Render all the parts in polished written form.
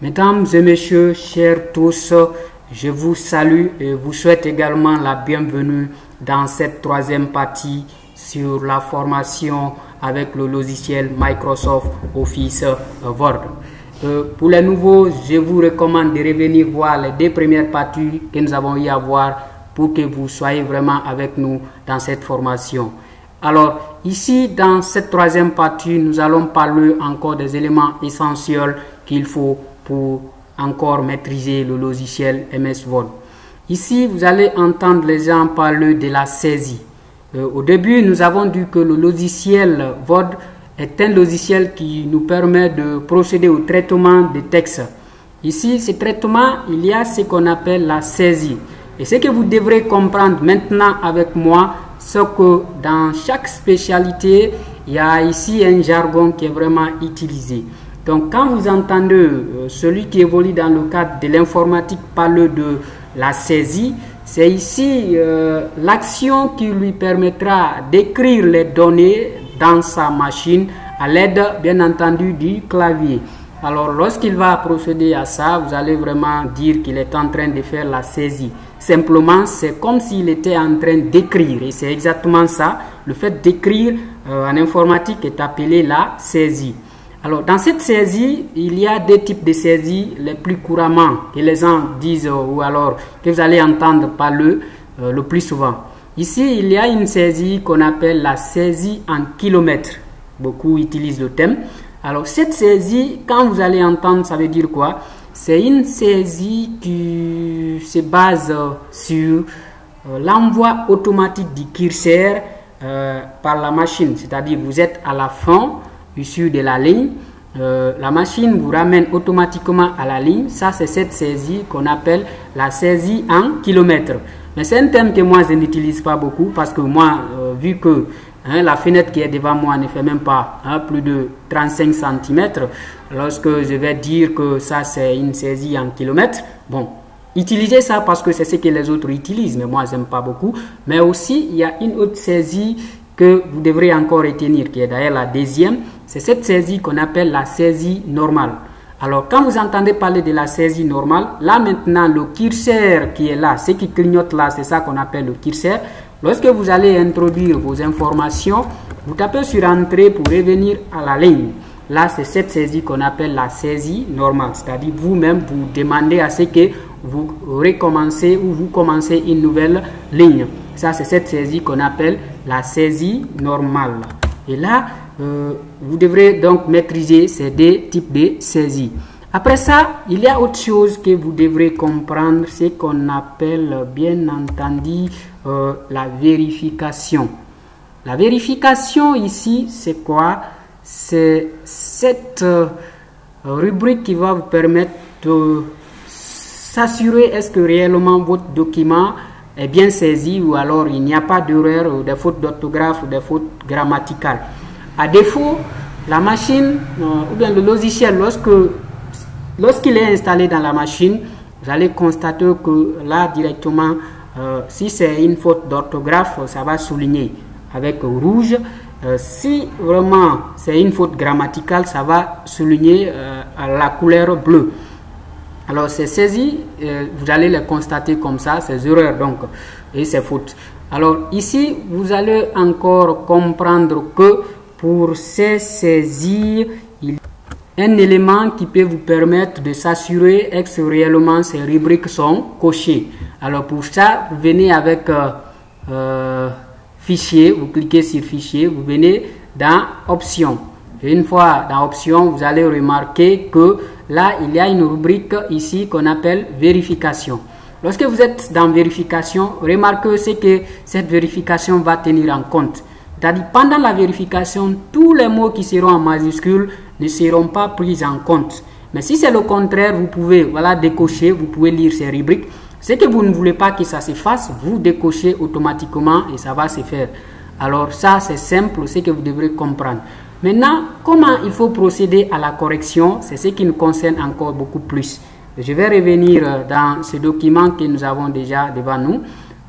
Mesdames et messieurs, chers tous, je vous salue et vous souhaite également la bienvenue dans cette troisième partie sur la formation avec le logiciel Microsoft Office Word. Pour les nouveaux, je vous recommande de revenir voir les deux premières parties que nous avons eu à voir pour que vous soyez vraiment avec nous dans cette formation. Alors, ici, dans cette troisième partie, nous allons parler encore des éléments essentiels qu'il faut pour encore maîtriser le logiciel MS Word. Ici, vous allez entendre les gens parler de la saisie. Au début, nous avons dit que le logiciel Word est un logiciel qui nous permet de procéder au traitement des textes. Ici, ce traitement, il y a ce qu'on appelle la saisie. Et ce que vous devrez comprendre maintenant avec moi, c'est que dans chaque spécialité, il y a ici un jargon qui est vraiment utilisé. Donc, quand vous entendez celui qui évolue dans le cadre de l'informatique parler de la saisie, c'est ici l'action qui lui permettra d'écrire les données dans sa machine à l'aide, bien entendu, du clavier. Alors, lorsqu'il va procéder à ça, vous allez vraiment dire qu'il est en train de faire la saisie. Simplement, c'est comme s'il était en train d'écrire. Et c'est exactement ça. Le fait d'écrire en informatique est appelé la saisie. Alors, dans cette saisie, il y a deux types de saisies les plus couramment que les gens disent ou alors que vous allez entendre parler le plus souvent. Ici, il y a une saisie qu'on appelle la saisie en kilomètres. Beaucoup utilisent le thème. Alors, cette saisie, quand vous allez entendre, ça veut dire quoi? C'est une saisie qui se base sur l'envoi automatique du curseur par la machine. C'est-à-dire, vous êtes à la fin issue de la ligne, la machine vous ramène automatiquement à la ligne. Ça, c'est cette saisie qu'on appelle la saisie en kilomètres. Mais c'est un thème que moi, je n'utilise pas beaucoup parce que moi, vu que la fenêtre qui est devant moi ne fait même pas plus de 35 cm, lorsque je vais dire que ça, c'est une saisie en kilomètres, bon, utilisez ça parce que c'est ce que les autres utilisent, mais moi, je n'aime pas beaucoup. Mais aussi, il y a une autre saisie que vous devrez encore retenir, qui est d'ailleurs la deuxième, c'est cette saisie qu'on appelle la saisie normale. Alors, quand vous entendez parler de la saisie normale, là maintenant, le curseur qui est là, ce qui clignote là, c'est ça qu'on appelle le curseur. Lorsque vous allez introduire vos informations, vous tapez sur Entrée pour revenir à la ligne. Là, c'est cette saisie qu'on appelle la saisie normale. C'est-à-dire, vous-même, vous demandez à ce que vous recommencez ou vous commencez une nouvelle ligne. Ça, c'est cette saisie qu'on appelle la saisie normale. Et là, vous devrez donc maîtriser ces deux types de saisies. Après ça, il y a autre chose que vous devrez comprendre, ce qu'on appelle bien entendu la vérification. La vérification ici, c'est quoi? C'est cette rubrique qui va vous permettre de s'assurer est-ce que réellement votre document est bien saisi ou alors il n'y a pas d'erreur ou des fautes d'orthographe ou des fautes grammaticales. À défaut, la machine ou bien le logiciel, lorsqu'il est installé dans la machine, vous allez constater que là directement, si c'est une faute d'orthographe, ça va souligner avec rouge. Si vraiment c'est une faute grammaticale, ça va souligner à la couleur bleue. Alors, ces saisies, vous allez les constater comme ça, ces erreurs donc, et ces fautes. Alors, ici, vous allez encore comprendre que pour ces saisies, il y a un élément qui peut vous permettre de s'assurer que réellement ces rubriques sont cochées. Alors, pour ça, vous venez avec Fichier, vous cliquez sur Fichier, vous venez dans Options. Et une fois dans Options, vous allez remarquer que là, il y a une rubrique ici qu'on appelle Vérification. Lorsque vous êtes dans Vérification, remarquez ce que cette vérification va tenir en compte. C'est-à-dire, pendant la vérification, tous les mots qui seront en majuscule ne seront pas pris en compte. Mais si c'est le contraire, vous pouvez décocher, vous pouvez lire ces rubriques. Ce que vous ne voulez pas que ça se fasse, vous décochez automatiquement et ça va se faire. Alors ça, c'est simple, ce que vous devrez comprendre. Maintenant, comment il faut procéder à la correction, c'est ce qui nous concerne encore beaucoup plus. Je vais revenir dans ce document que nous avons déjà devant nous.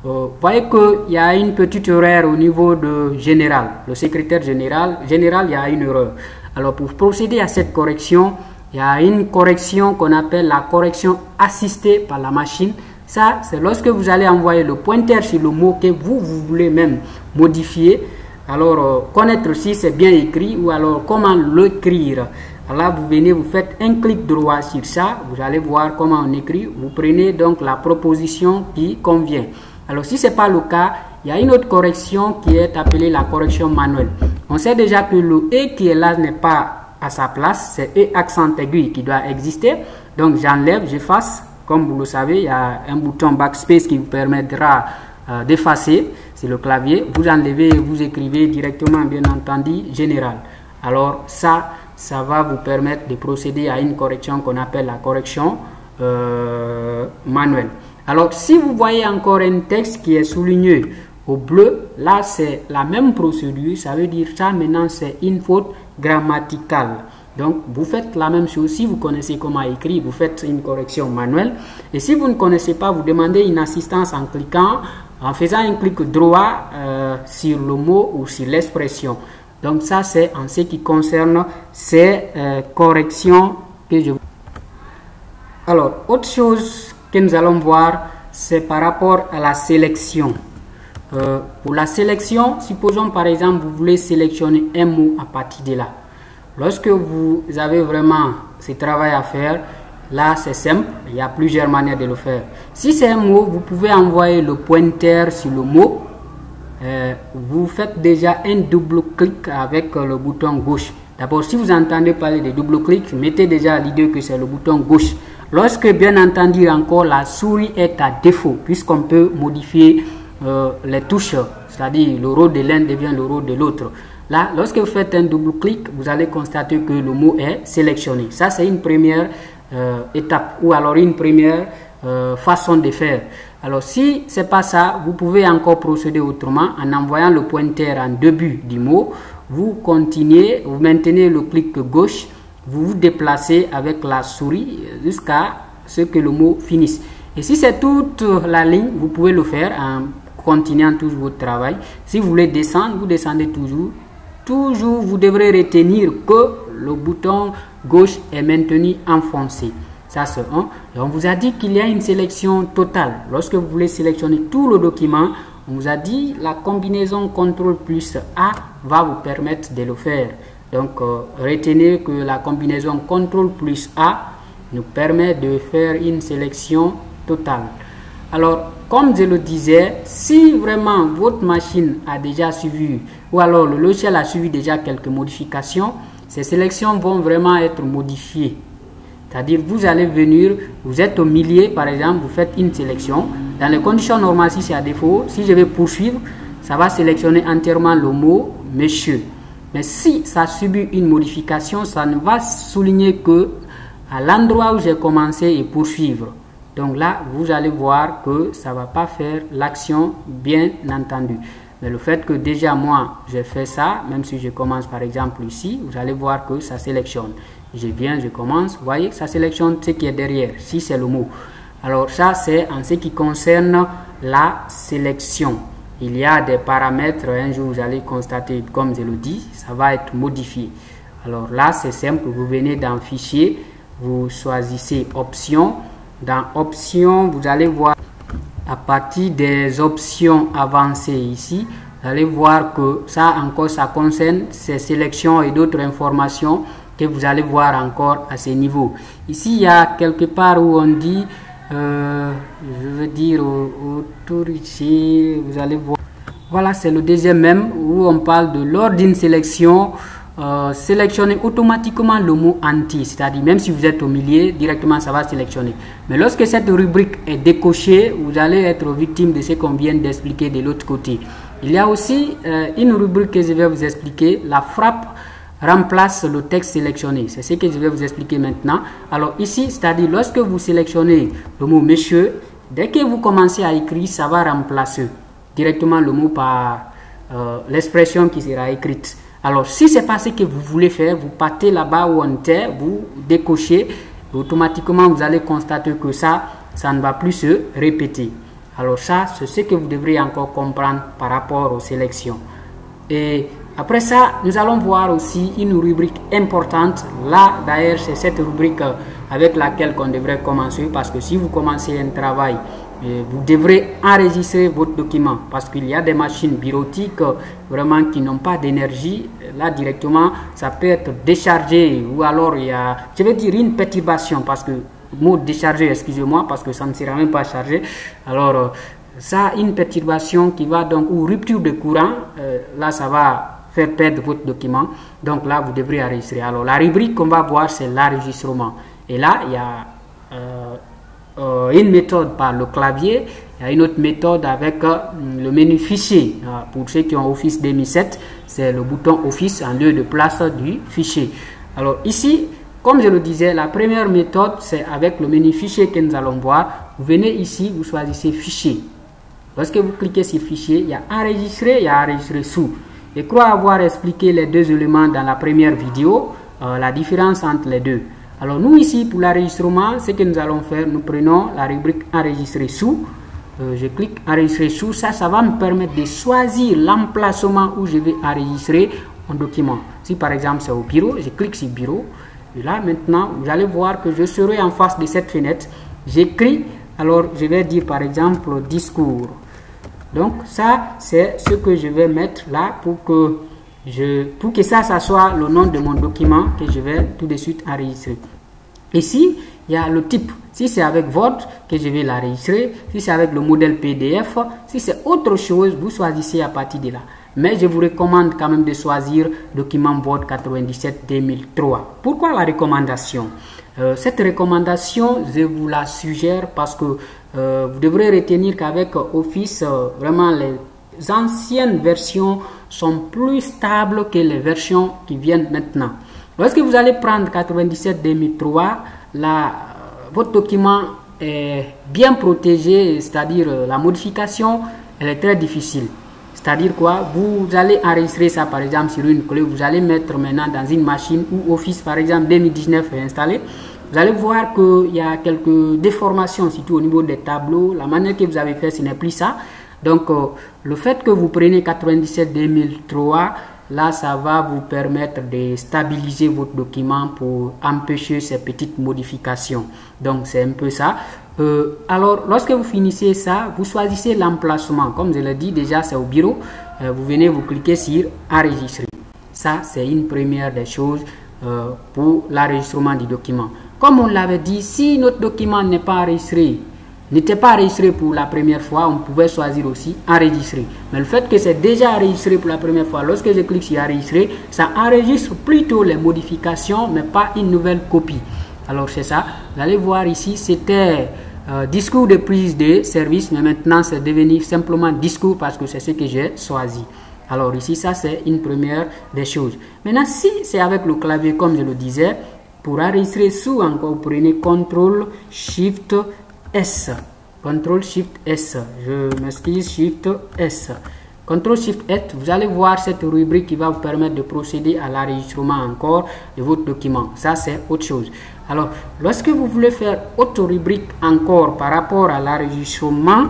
Vous voyez qu'il y a une petite erreur au niveau de général. Le secrétaire général, il y a une erreur. Alors, pour procéder à cette correction, il y a une correction qu'on appelle la correction assistée par la machine. Ça, c'est lorsque vous allez envoyer le pointeur sur le mot que vous voulez même modifier. Alors, connaître si c'est bien écrit ou alors comment l'écrire. Alors là, vous venez, vous faites un clic droit sur ça. Vous allez voir comment on écrit. Vous prenez donc la proposition qui convient. Alors, si ce n'est pas le cas, il y a une autre correction qui est appelée la correction manuelle. On sait déjà que le « et » qui est là n'est pas à sa place. C'est « et » accent aigu qui doit exister. Donc, j'enlève, j'efface. Comme vous le savez, il y a un bouton backspace qui vous permettra d'effacer. C'est le clavier. Vous enlevez et vous écrivez directement, bien entendu, général. Alors, ça va vous permettre de procéder à une correction qu'on appelle la correction manuelle. Alors, si vous voyez encore un texte qui est souligné au bleu, là, c'est la même procédure. Ça veut dire ça, maintenant, c'est une faute grammaticale. Donc, vous faites la même chose. Si vous connaissez comment écrire, vous faites une correction manuelle. Et si vous ne connaissez pas, vous demandez une assistance en cliquant, en faisant un clic droit sur le mot ou sur l'expression. Donc, ça, c'est en ce qui concerne ces corrections que je... Alors, autre chose que nous allons voir, c'est par rapport à la sélection. Pour la sélection, supposons par exemple, vous voulez sélectionner un mot à partir de là. Lorsque vous avez vraiment ce travail à faire, là c'est simple, il y a plusieurs manières de le faire. Si c'est un mot, vous pouvez envoyer le pointeur sur le mot. Vous faites déjà un double clic avec le bouton gauche. D'abord, si vous entendez parler de double clic, mettez déjà l'idée que c'est le bouton gauche. Lorsque bien entendu encore la souris est à défaut, puisqu'on peut modifier les touches, c'est-à-dire le rôle de l'un devient le rôle de l'autre. Là, lorsque vous faites un double clic, vous allez constater que le mot est sélectionné. Ça, c'est une première étape ou alors une première façon de faire. Alors, si ce n'est pas ça, vous pouvez encore procéder autrement en envoyant le pointeur en début du mot. Vous continuez, vous maintenez le clic gauche, vous vous déplacez avec la souris jusqu'à ce que le mot finisse. Et si c'est toute la ligne, vous pouvez le faire en continuant toujours votre travail. Si vous voulez descendre, vous descendez toujours. Toujours, vous devrez retenir que le bouton gauche est maintenu enfoncé. Ça, c'est un. Et on vous a dit qu'il y a une sélection totale. Lorsque vous voulez sélectionner tout le document, on vous a dit la combinaison CTRL plus A va vous permettre de le faire. Donc, retenez que la combinaison CTRL plus A nous permet de faire une sélection totale. Alors, comme je le disais, si vraiment votre machine a déjà suivi ou alors le logiciel a suivi déjà quelques modifications, ces sélections vont vraiment être modifiées. C'est-à-dire, vous allez venir, vous êtes au milieu, par exemple, vous faites une sélection. Dans les conditions normales, si c'est à défaut, si je vais poursuivre, ça va sélectionner entièrement le mot « monsieur ». Mais si ça subit une modification, ça ne va souligner que à l'endroit où j'ai commencé et poursuivre. Donc là, vous allez voir que ça ne va pas faire l'action, bien entendu. Mais le fait que déjà moi, j'ai fait ça, même si je commence par exemple ici, vous allez voir que ça sélectionne. Je viens, je commence, vous voyez, ça sélectionne ce qui est derrière, si c'est le mot. Alors ça, c'est en ce qui concerne la sélection. Il y a des paramètres, un jour vous allez constater, comme je le dis, ça va être modifié. Alors là, c'est simple, vous venez dans Fichier, vous choisissez Options. Dans Options, vous allez voir à partir des options avancées ici, vous allez voir que ça encore, ça concerne ces sélections et d'autres informations que vous allez voir encore à ce niveau. Ici, il y a quelque part où on dit, je veux dire, autorité, vous allez voir. Voilà, c'est le deuxième même où on parle de lors d'une sélection, sélectionner automatiquement le mot anti, c'est-à-dire même si vous êtes au milieu, directement ça va sélectionner. Mais lorsque cette rubrique est décochée, vous allez être victime de ce qu'on vient d'expliquer de l'autre côté. Il y a aussi une rubrique que je vais vous expliquer, la frappe remplace le texte sélectionné. C'est ce que je vais vous expliquer maintenant. Alors ici, c'est-à-dire lorsque vous sélectionnez le mot monsieur, dès que vous commencez à écrire, ça va remplacer directement le mot par l'expression qui sera écrite. Alors, si ce n'est pas ce que vous voulez faire, vous partez là-bas où on était, vous décochez, automatiquement vous allez constater que ça ne va plus se répéter. Alors ça, c'est ce que vous devrez encore comprendre par rapport aux sélections. Et Après ça, nous allons voir aussi une rubrique importante. Là, d'ailleurs, c'est cette rubrique avec laquelle on devrait commencer, parce que si vous commencez un travail, vous devrez enregistrer votre document, parce qu'il y a des machines bureautiques vraiment qui n'ont pas d'énergie. Là, directement, ça peut être déchargé, ou alors il y a, je vais dire, une perturbation, parce que, mot déchargé, excusez-moi, parce que ça ne sera même pas chargé. Alors, ça a une perturbation qui va donc, ou rupture de courant, là, ça va faire perdre votre document. Donc là, vous devrez enregistrer. Alors, la rubrique qu'on va voir, c'est l'enregistrement. Et là, il y a une méthode par le clavier, il y a une autre méthode avec le menu fichier. Pour ceux qui ont Office 2007, c'est le bouton Office en lieu de place du fichier. Alors ici, comme je le disais, la première méthode, c'est avec le menu fichier que nous allons voir. Vous venez ici, vous choisissez fichier. Lorsque vous cliquez sur fichier, il y a enregistrer, il y a enregistrer sous. Je crois avoir expliqué les deux éléments dans la première vidéo, la différence entre les deux. Alors nous ici, pour l'enregistrement, ce que nous allons faire, nous prenons la rubrique enregistrer sous. Je clique enregistrer sous, ça va me permettre de choisir l'emplacement où je vais enregistrer mon document. Si par exemple c'est au bureau, je clique sur bureau. Et là maintenant, vous allez voir que je serai en face de cette fenêtre. J'écris, alors je vais dire par exemple discours. Donc ça, c'est ce que je vais mettre là pour que ça soit le nom de mon document que je vais tout de suite enregistrer. Ici, il y a le type. Si c'est avec Word que je vais l'enregistrer, si c'est avec le modèle PDF, si c'est autre chose, vous choisissez à partir de là. Mais je vous recommande quand même de choisir document Word 97-2003. Pourquoi la recommandation? Cette recommandation, je vous la suggère parce que vous devrez retenir qu'avec Office, vraiment les anciennes versions sont plus stables que les versions qui viennent maintenant. Lorsque vous allez prendre 97-2003, votre document est bien protégé, c'est-à-dire la modification, elle est très difficile. C'est-à-dire quoi? Vous allez enregistrer ça par exemple sur une clé, vous allez mettre maintenant dans une machine où Office par exemple 2019 est installé. Vous allez voir qu'il y a quelques déformations, surtout au niveau des tableaux. La manière que vous avez fait, ce n'est plus ça. Donc, le fait que vous preniez 97-2003, là, ça va vous permettre de stabiliser votre document pour empêcher ces petites modifications. Donc, c'est un peu ça. Alors, lorsque vous finissez ça, vous choisissez l'emplacement. Comme je l'ai dit, déjà, c'est au bureau. Vous venez, vous cliquez sur enregistrer. Ça, c'est une première des choses pour l'enregistrement du document. Comme on l'avait dit, si notre document n'est pas enregistré, n'était pas enregistré pour la première fois, on pouvait choisir aussi enregistrer. Mais le fait que c'est déjà enregistré pour la première fois, lorsque je clique sur enregistrer, ça enregistre plutôt les modifications, mais pas une nouvelle copie. Alors c'est ça, vous allez voir ici, c'était discours de prise de service, mais maintenant c'est devenu simplement discours parce que c'est ce que j'ai choisi. Alors ici, ça c'est une première des choses. Maintenant, si c'est avec le clavier, comme je le disais, pour enregistrer sous encore, vous prenez CTRL SHIFT S. CTRL SHIFT S. Je m'excuse, SHIFT S. CTRL SHIFT S, vous allez voir cette rubrique qui va vous permettre de procéder à l'enregistrement encore de votre document. Ça, c'est autre chose. Alors, lorsque vous voulez faire autre rubrique encore par rapport à l'enregistrement,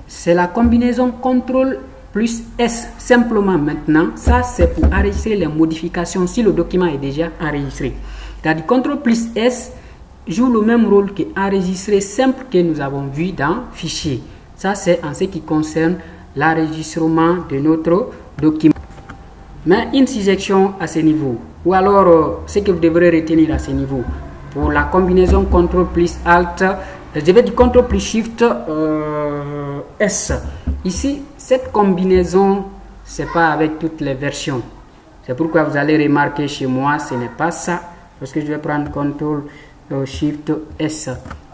c'est la combinaison CTRL plus S simplement maintenant. Ça, c'est pour enregistrer les modifications si le document est déjà enregistré. C'est-à-dire CTRL plus S joue le même rôle que enregistrer simple que nous avons vu dans fichier. Ça, c'est en ce qui concerne l'enregistrement de notre document. Mais une suggestion à ce niveau, ou alors ce que vous devrez retenir à ce niveau, pour la combinaison CTRL plus Alt, je vais dire CTRL plus Shift S. Ici, cette combinaison, c'est pas avec toutes les versions. C'est pourquoi vous allez remarquer chez moi, ce n'est pas ça. Parce que je vais prendre CTRL SHIFT S.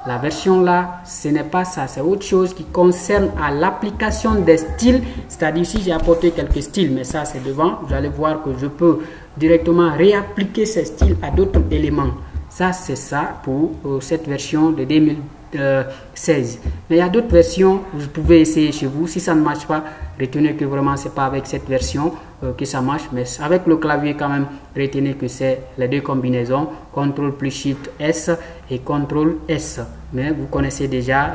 La version là, ce n'est pas ça. C'est autre chose qui concerne à l'application des styles. C'est-à-dire ici, j'ai apporté quelques styles, mais ça c'est devant. Vous allez voir que je peux directement réappliquer ces styles à d'autres éléments. Ça, c'est ça pour cette version de 2016. Mais il y a d'autres versions, vous pouvez essayer chez vous. Si ça ne marche pas, retenez que vraiment c'est pas avec cette version que ça marche. Mais avec le clavier quand même, retenez que c'est les deux combinaisons, CTRL plus SHIFT S et CTRL S. Mais vous connaissez déjà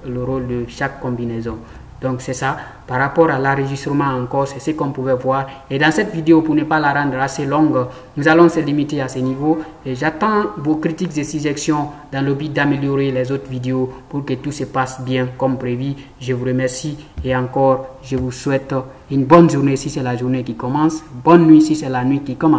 le rôle de chaque combinaison. Donc c'est ça. Par rapport à l'enregistrement encore, c'est ce qu'on pouvait voir. Et dans cette vidéo, pour ne pas la rendre assez longue, nous allons se limiter à ce niveau. Et j'attends vos critiques et suggestions dans le but d'améliorer les autres vidéos pour que tout se passe bien comme prévu. Je vous remercie et encore, je vous souhaite une bonne journée si c'est la journée qui commence. Bonne nuit si c'est la nuit qui commence.